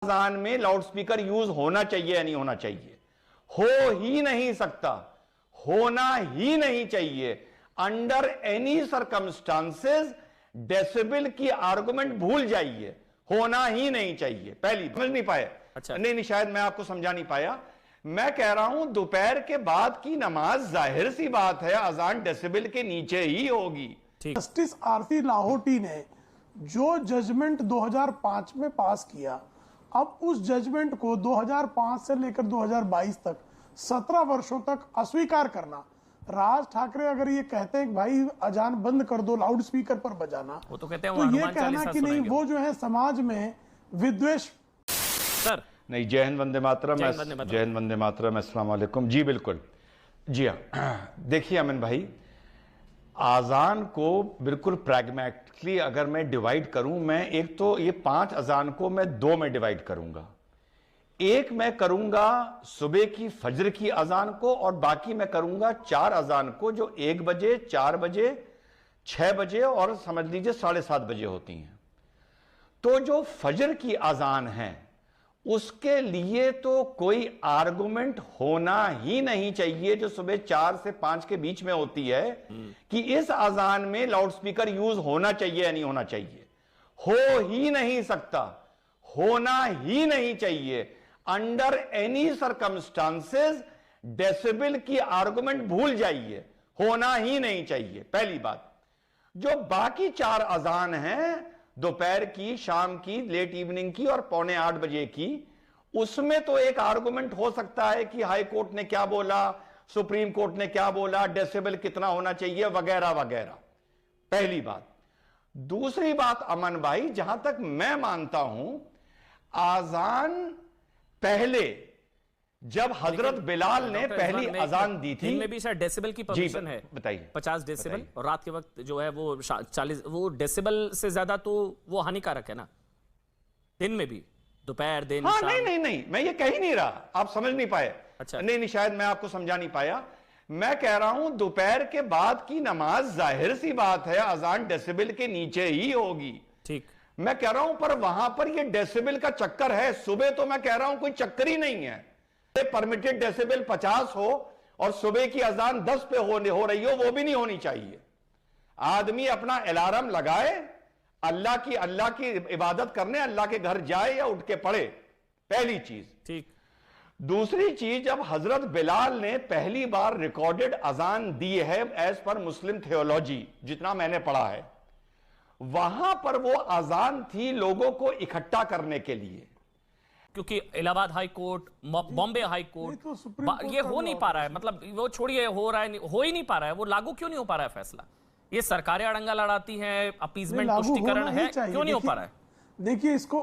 अजान में loudspeaker use होना चाहिए या नहीं होना चाहिए? हो ही नहीं सकता, होना ही नहीं चाहिए। अंडर एनी सरकमस्टांसेस डेसिबल की आर्गुमेंट भूल जाइए, होना ही नहीं चाहिए। पहली समझ नहीं पाए? अच्छा। नहीं, शायद मैं आपको समझा नहीं पाया। मैं कह रहा हूं दोपहर के बाद की नमाज जाहिर सी बात है अजान डेसिबल के नीचे ही होगी। जस्टिस आरती लाहौटी ने जो जजमेंट 2005 में पास किया, अब उस जजमेंट को 2005 से लेकर 2022 तक 17 वर्षों तक अस्वीकार करना। राज ठाकरे अगर ये कहते हैं कि भाई अजान बंद कर दो, लाउड स्पीकर पर बजाना, वो तो कहते हैं तो ये कहना कि नहीं वो जो है समाज में विद्वेष। सर नहीं, जय हिंद वंदे मातरम, जय हिंद वंदे मातरम, अस्सलाम वालेकुम। जी बिल्कुल, जी हाँ। देखिए अमन भाई, आज़ान को बिल्कुल प्रैग्मेटिकली अगर मैं डिवाइड करूं, मैं एक तो ये 5 अजान को मैं 2 में डिवाइड करूंगा। एक मैं करूंगा सुबह की फजर की अजान को, और बाकी मैं करूंगा 4 अजान को जो 1 बजे, 4 बजे, 6 बजे और समझ लीजिए 7:30 बजे होती हैं। तो जो फजर की अजान है उसके लिए तो कोई आर्गुमेंट होना ही नहीं चाहिए, जो सुबह 4 से 5 के बीच में होती है, कि इस अजान में लाउडस्पीकर यूज होना चाहिए या नहीं होना चाहिए। हो ही नहीं सकता, होना ही नहीं चाहिए। अंडर एनी सरकमस्टांसेस डेसिबल की आर्गुमेंट भूल जाइए, होना ही नहीं चाहिए। पहली बात। जो बाकी 4 अजान हैं, दोपहर की, शाम की, लेट इवनिंग की और 7:45 बजे की, उसमें तो एक आर्गुमेंट हो सकता है कि हाई कोर्ट ने क्या बोला, सुप्रीम कोर्ट ने क्या बोला, डेसिबल कितना होना चाहिए वगैरह वगैरह। पहली बात। दूसरी बात अमन भाई, जहां तक मैं मानता हूं, आजान पहले जब हजरत बिलाल ने पहली अजान दी थी, में भी शायद डेसिबल की परमिशन है, बताइए, 50 डेसिबल, और रात के वक्त जो है वो 40, वो डेसिबल से ज्यादा तो वो हानिकारक है ना, दिन में भी, दोपहर दिन। हाँ, नहीं, मैं ये कह ही नहीं रहा, आप समझ नहीं पाए। अच्छा। नहीं, शायद मैं आपको समझा नहीं पाया। मैं कह रहा हूं दोपहर के बाद की नमाज जाहिर सी बात है अजान डेसिबल के नीचे ही होगी। ठीक। मैं कह रहा हूं पर वहां पर ये डेसिबल का चक्कर है। सुबह तो मैं कह रहा हूं कोई चक्कर ही नहीं है। परमिटेड डेसिबल 50 हो और सुबह की अजान 10 पे हो रही हो, वो भी नहीं होनी चाहिए। आदमी अपना अलार्म लगाए, अल्लाह की इबादत करने अल्लाह के घर जाए या उठ के पढ़े, पहली चीज। ठीक। दूसरी चीज, जब हजरत बिलाल ने पहली बार रिकॉर्डेड अजान दी है एज पर मुस्लिम थियोलॉजी, जितना मैंने पढ़ा है, वहां पर वो अजान थी लोगों को इकट्ठा करने के लिए। क्योंकि Allahabad high court, Bombay high court, ये हो नहीं पा रहा है, मतलब वो छोड़िए, हो रहा है, हो ही नहीं पा रहा है। वो लागू क्यों नहीं हो पा रहा है फैसला? ये सरकारें अड़ंगा लड़ाती हैं, अपीजमेंट पुष्टिकरण है, क्यों नहीं हो पा रहा है? देखिए, इसको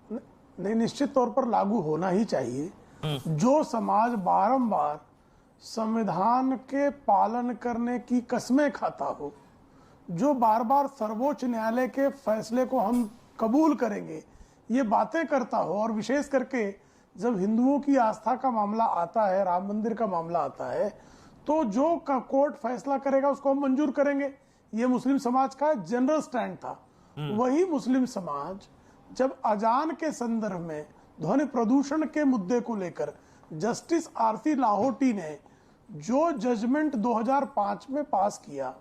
नहीं, निश्चित तौर पर लागू होना ही चाहिए। जो समाज बारंबार संविधान के पालन करने की कस्में खाता हो, जो बार बार सर्वोच्च न्यायालय के फैसले को हम कबूल करेंगे ये बातें करता हो, और विशेष करके जब हिंदुओं की आस्था का मामला आता है, राम मंदिर का मामला आता है, तो जो कोर्ट फैसला करेगा उसको हम मंजूर करेंगे। ये मुस्लिम समाज का जनरल स्टैंड था। वही मुस्लिम समाज जब अजान के संदर्भ में ध्वनि प्रदूषण के मुद्दे को लेकर जस्टिस आरती लाहौटी ने जो जजमेंट 2005 में पास किया,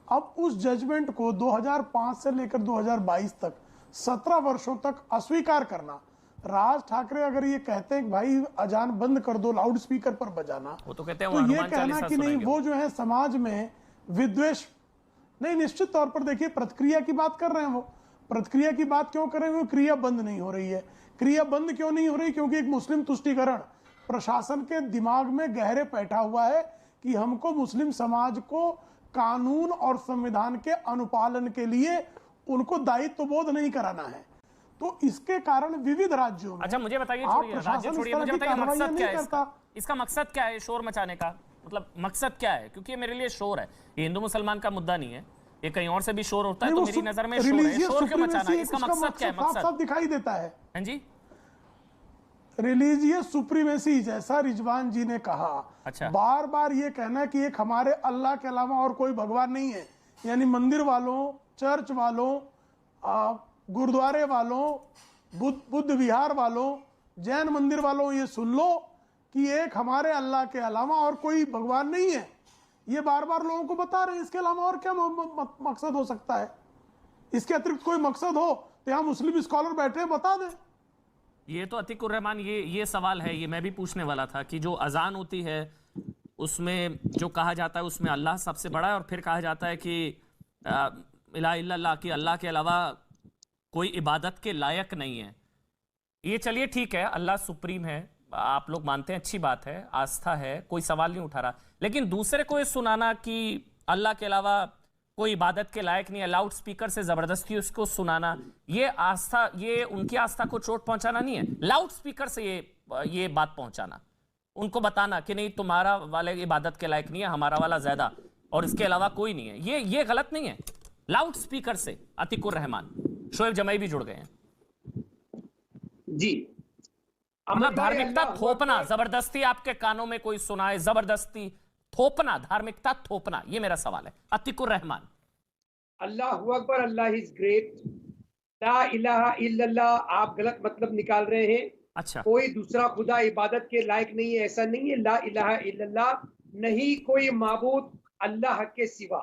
अब उस जजमेंट को 2005 से लेकर 2022 तक 17 वर्षों तक अस्वीकार करना। राज ठाकरे अगर ये कहते हैं कि भाई अजान बंद कर दो, लाउड स्पीकर पर बजाना, वो तो कहते हैं तो ये कहना कि नहीं वो जो है समाज में विद्वेष। नहीं, निश्चित तौर पर देखिए, प्रतिक्रिया की बात कर रहे हैं। वो प्रतिक्रिया की बात क्यों कर रहे हैं? वो क्रिया बंद नहीं हो रही है। क्रिया बंद क्यों नहीं हो रही? क्योंकि एक मुस्लिम तुष्टीकरण प्रशासन के दिमाग में गहरे बैठा हुआ है कि हमको मुस्लिम समाज को कानून और संविधान के अनुपालन के लिए उनको दायित्व बोध नहीं कराना है। तो इसके कारण विविध राज्यों में। अच्छा, मुझे बताइए, राज्य छोड़िए, मुझे बताइए मकसद क्या है इसका मकसद क्या है शोर मचाने का? मतलब मकसद क्या है? क्योंकि ये मेरे लिए शोर है, ये हिंदू मुसलमान का मुद्दा नहीं है, ये कहीं और से भी शोर होता है, तो मेरी नजर में शोर है। शोर क्यों मचाना है? इसका मकसद क्या है? मकसद साफ दिखाई देता है। हाँ जी, रिलीजियस सुप्रीमेसी, जैसा रिजवान जी ने कहा। अच्छा। बार बार ये कहना कि एक हमारे अल्लाह के अलावा और कोई भगवान नहीं है, यानी मंदिर वालों, चर्च वालों, गुरुद्वारे वालों, बुद्ध विहार वालों, जैन मंदिर वालों, ये सुन लो कि एक हमारे अल्लाह के अलावा और कोई भगवान नहीं है। ये बार बार लोगों को बता रहे हैं, इसके अलावा और क्या मकसद हो सकता है? इसके अतिरिक्त कोई मकसद हो तो यहाँ मुस्लिम स्कॉलर बैठे हैं, बता दें। ये तो अतीकुर रहमान, ये सवाल है, ये मैं भी पूछने वाला था कि जो अजान होती है उसमें जो कहा जाता है उसमें अल्लाह सबसे बड़ा है, और फिर कहा जाता है कि इला इल्लल्लाह, कि अल्लाह के अलावा कोई इबादत के लायक नहीं है। ये चलिए ठीक है, अल्लाह सुप्रीम है, आप लोग मानते हैं, अच्छी बात है, आस्था है, कोई सवाल नहीं उठा रहा। लेकिन दूसरे को ये सुनाना कि अल्लाह के अलावा कोई इबादत के लायक नहीं है, लाउड स्पीकर से जबरदस्ती उसको सुनाना, ये आस्था, ये उनकी आस्था को चोट पहुंचाना नहीं है। लाउड स्पीकर से ये बात पहुंचाना, उनको बताना कि नहीं तुम्हारा वाले इबादत के लायक नहीं है, हमारा वाला ज्यादा, और इसके अलावा कोई नहीं है, ये गलत नहीं है। लाउड स्पीकर से अतीकुर रहमान, शोएब जमाई भी जुड़ गए हैं जी। मतलब धार्मिकता थोपना, जबरदस्ती आपके कानों में कोई सुनाए, जबरदस्ती थोपना, धार्मिकता थोपना, ये मेरा सवाल है। अतीकुर रहमान। अल्लाहु अकबर, अल्लाह इज ग्रेट, ला इलाहा इल्लल्लाह आप गलत मतलब निकाल रहे हैं। अच्छा, कोई दूसरा खुदा इबादत के लायक नहीं है, ऐसा नहीं है। ला इलाहा इल्लल्लाह, नहीं कोई माबूद अल्लाह के सिवा।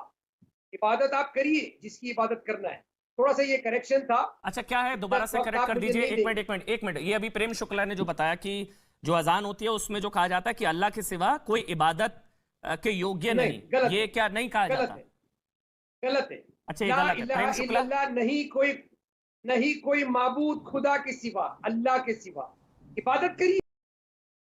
इबादत आप करिए जिसकी इबादत करना है। थोड़ा सा ये करेक्शन था। अच्छा, क्या है, दोबारा से करेक्ट कर दीजिए। एक मिनट, ये अभी प्रेम शुक्ला ने जो बताया कि जो अजान होती है उसमें जो कहा जाता है कि अल्लाह के सिवा कोई इबादत के योग्य नहीं, ये क्या नहीं कहा जाता? गलत है। अच्छा, ये गलत है। प्रेम शुक्ला, नहीं कोई माबूद खुदा के सिवा, अल्लाह के सिवा। इबादत करिए